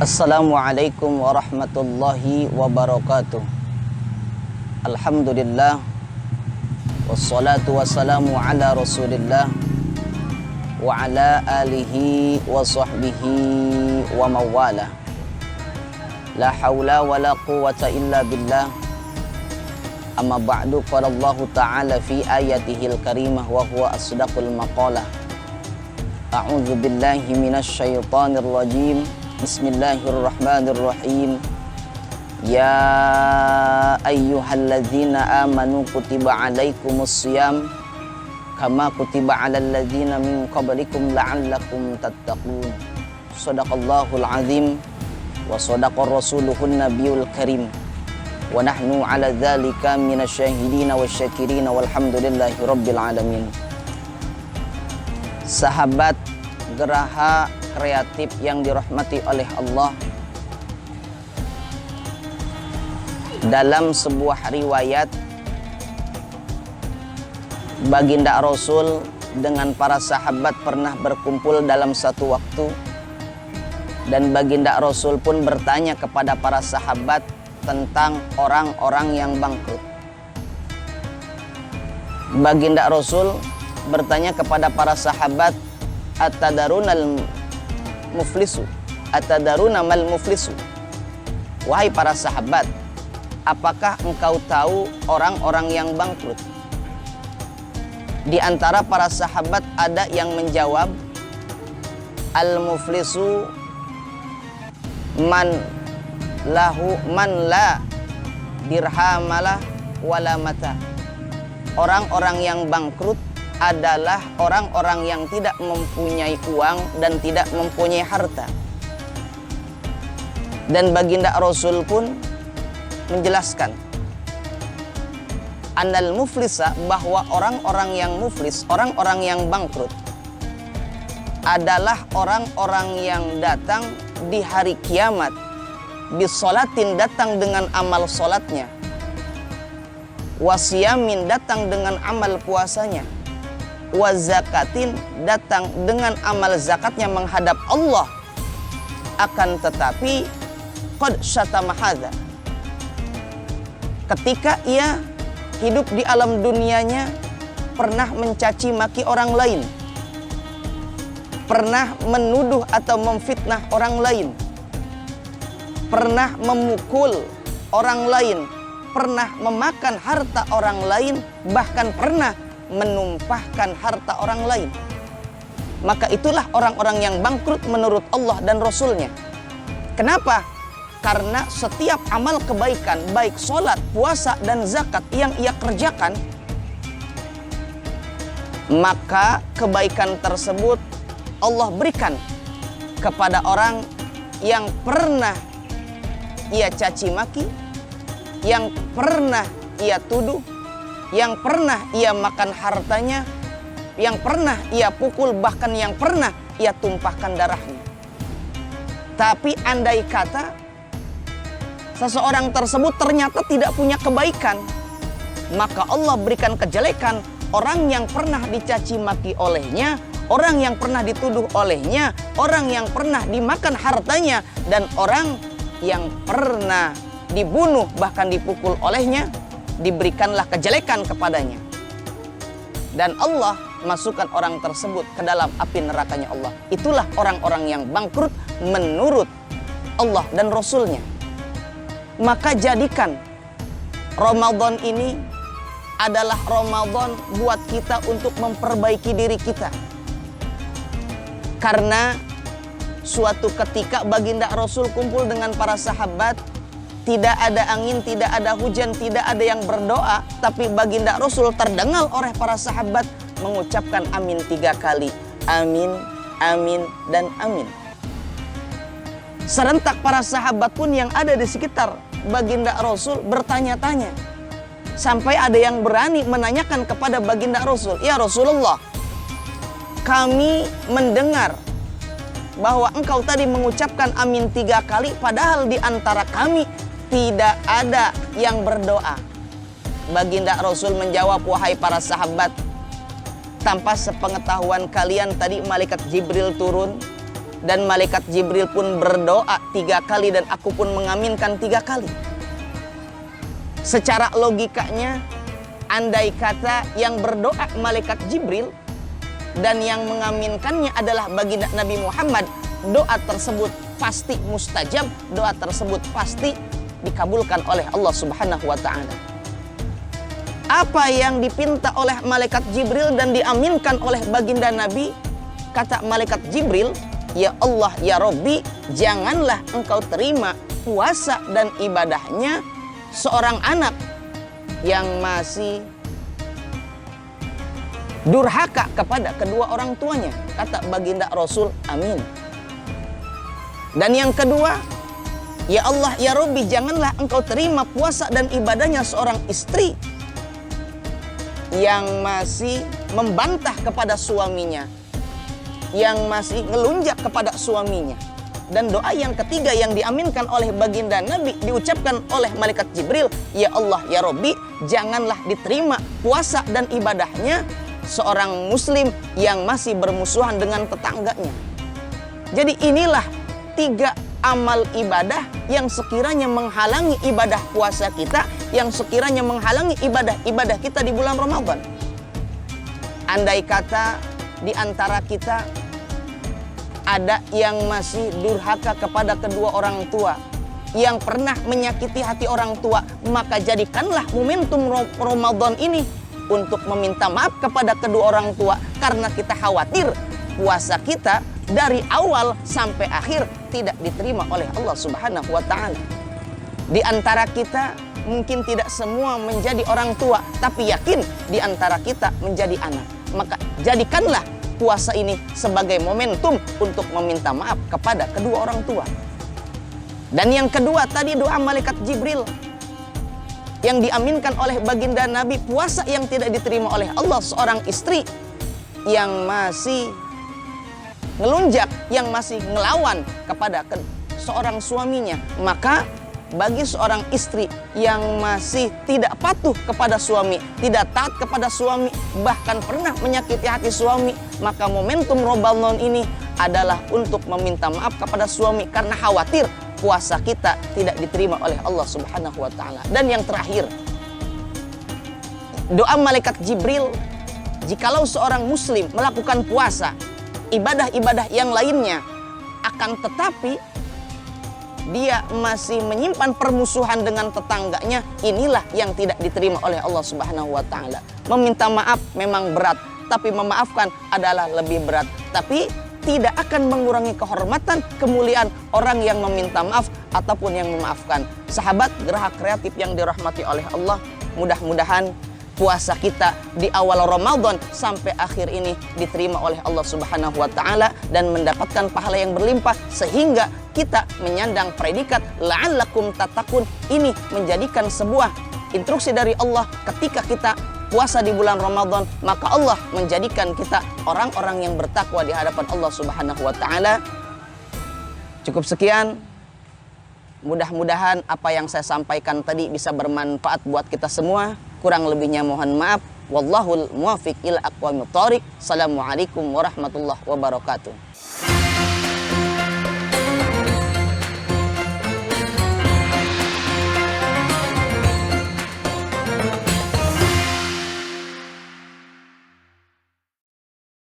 Assalamualaikum warahmatullahi wabarakatuh. Alhamdulillah, wassalatu wassalamu ala rasulillah wa ala alihi wa sahbihi wa mawala. La hawla wa la quwwata illa billah. Amma ba'du, qala Allah ta'ala fi ayatihil karimah wa huwa asdaqul maqalah. A'udzu billahi minasy syaithanir rajim. Bismillahirrahmanirrahim. Ya ayyuhalladzina amanu kutiba alaikumussyiyam kama kutiba alal ladzina min qablikum la'allakum tattaqun. Shadaqallahul azim wa shadaqar rasuluhun nabiyul karim. Wa nahnu ala dzalika minasyahidina wasyakirina walhamdulillahi rabbil alamin. Sahabat Geraha Kreatif yang dirahmati oleh Allah, dalam sebuah riwayat Baginda Rasul dengan para sahabat pernah berkumpul dalam satu waktu, dan Baginda Rasul pun bertanya kepada para sahabat tentang orang-orang yang bangkrut. Baginda Rasul bertanya kepada para sahabat, Atadarunal muflisu, atadaruna mal muflisu. Wahai para sahabat, apakah engkau tahu orang-orang yang bangkrut? Di antara para sahabat ada yang menjawab, al muflisu man la dirhamalah wala mata. Orang-orang yang bangkrut adalah orang-orang yang tidak mempunyai uang dan tidak mempunyai harta. Dan Baginda Rasul pun menjelaskan, annal muflisa, bahwa orang-orang yang muflis, orang-orang yang bangkrut adalah orang-orang yang datang di hari kiamat bisolatin, datang dengan amal solatnya, wasiyamin, datang dengan amal puasanya, wazakatin, datang dengan amal zakatnya menghadap Allah. Akan tetapi qad syatama hadza, ketika ia hidup di alam dunianya pernah mencaci maki orang lain, pernah menuduh atau memfitnah orang lain, pernah memukul orang lain, pernah memakan harta orang lain, bahkan pernah menumpahkan harta orang lain. Maka itulah orang-orang yang bangkrut menurut Allah dan Rasulnya. Kenapa? Karena setiap amal kebaikan, baik sholat, puasa, dan zakat yang ia kerjakan, maka kebaikan tersebut Allah berikan kepada orang yang pernah ia caci maki, yang pernah ia tuduh, yang pernah ia makan hartanya, yang pernah ia pukul, bahkan yang pernah ia tumpahkan darahnya. Tapi andai kata seseorang tersebut ternyata tidak punya kebaikan, maka Allah berikan kejelekan orang yang pernah dicaci maki olehnya, orang yang pernah dituduh olehnya, orang yang pernah dimakan hartanya, dan orang yang pernah dibunuh bahkan dipukul olehnya, diberikanlah kejelekan kepadanya. Dan Allah masukkan orang tersebut ke dalam api nerakanya Allah. Itulah orang-orang yang bangkrut menurut Allah dan Rasulnya. Maka jadikan Ramadan ini adalah Ramadan buat kita untuk memperbaiki diri kita. Karena suatu ketika Baginda Rasul kumpul dengan para sahabat, tidak ada angin, tidak ada hujan, tidak ada yang berdoa, tapi Baginda Rasul terdengar oleh para sahabat mengucapkan amin 3 kali. Amin, amin, dan amin. Serentak para sahabat pun yang ada di sekitar Baginda Rasul bertanya-tanya. Sampai ada yang berani menanyakan kepada Baginda Rasul, ya Rasulullah, kami mendengar bahwa engkau tadi mengucapkan amin 3 kali, padahal di antara kami tidak ada yang berdoa. Baginda Rasul menjawab, wahai para sahabat, tanpa sepengetahuan kalian tadi malaikat Jibril turun Dan malaikat Jibril pun berdoa 3 kali dan aku pun mengaminkan 3 kali. Secara logikanya, andai kata yang berdoa malaikat Jibril dan yang mengaminkannya adalah baginda Nabi Muhammad, doa tersebut pasti mustajab, doa tersebut pasti dikabulkan oleh Allah Subhanahu wa ta'ala. Apa yang dipinta oleh malaikat Jibril dan diaminkan oleh baginda Nabi? Kata malaikat Jibril, ya Allah, ya Rabbi, janganlah engkau terima puasa dan ibadahnya seorang anak yang masih durhaka kepada kedua orang tuanya. Kata baginda Rasul, amin. Dan yang kedua, ya Allah, ya Rabbi, janganlah engkau terima puasa dan ibadahnya seorang istri yang masih membantah kepada suaminya, yang masih ngelunjak kepada suaminya. Dan doa yang ketiga yang diaminkan oleh baginda Nabi diucapkan oleh malaikat Jibril, ya Allah, ya Rabbi, janganlah diterima puasa dan ibadahnya seorang muslim yang masih bermusuhan dengan tetangganya. Jadi inilah 3 amal ibadah yang sekiranya menghalangi ibadah puasa kita, yang sekiranya menghalangi ibadah-ibadah kita di bulan Ramadan. Andai kata di antara kita ada yang masih durhaka kepada kedua orang tua, yang pernah menyakiti hati orang tua, maka jadikanlah momentum Ramadan ini untuk meminta maaf kepada kedua orang tua, karena kita khawatir puasa kita dari awal sampai akhir tidak diterima oleh Allah Subhanahu wa ta'ala. Di antara kita mungkin tidak semua menjadi orang tua, tapi yakin di antara kita menjadi anak. Maka jadikanlah puasa ini sebagai momentum untuk meminta maaf kepada kedua orang tua. Dan yang kedua tadi doa malaikat Jibril yang diaminkan oleh baginda Nabi, puasa yang tidak diterima oleh Allah seorang istri yang masih ngelunjak, yang masih ngelawan kepada seorang suaminya. Maka bagi seorang istri yang masih tidak patuh kepada suami, tidak taat kepada suami, bahkan pernah menyakiti hati suami, maka momentum Ramadan ini adalah untuk meminta maaf kepada suami karena khawatir puasa kita tidak diterima oleh Allah Subhanahu wa ta'ala. Dan yang terakhir, doa malaikat Jibril, jikalau seorang muslim melakukan puasa, ibadah-ibadah yang lainnya, akan tetapi dia masih menyimpan permusuhan dengan tetangganya, inilah yang tidak diterima oleh Allah Subhanahu wa ta'ala. Meminta maaf memang berat, tapi memaafkan adalah lebih berat. Tapi tidak akan mengurangi kehormatan, kemuliaan orang yang meminta maaf ataupun yang memaafkan. Sahabat Geraha Kreatif yang dirahmati oleh Allah, mudah-mudahan puasa kita di awal Ramadan sampai akhir ini diterima oleh Allah Subhanahu wa ta'ala dan mendapatkan pahala yang berlimpah, sehingga kita menyandang predikat la'allakum tattaqun. Ini menjadikan sebuah instruksi dari Allah. Ketika kita puasa di bulan Ramadan, maka Allah menjadikan kita orang-orang yang bertakwa di hadapan Allah Subhanahu wa ta'ala. Cukup sekian. Mudah-mudahan apa yang saya sampaikan tadi bisa bermanfaat buat kita semua. Kurang lebihnya mohon maaf. Wallahul muwaffiq ila aqwamit thoriq. Assalamualaikum warahmatullahi wabarakatuh.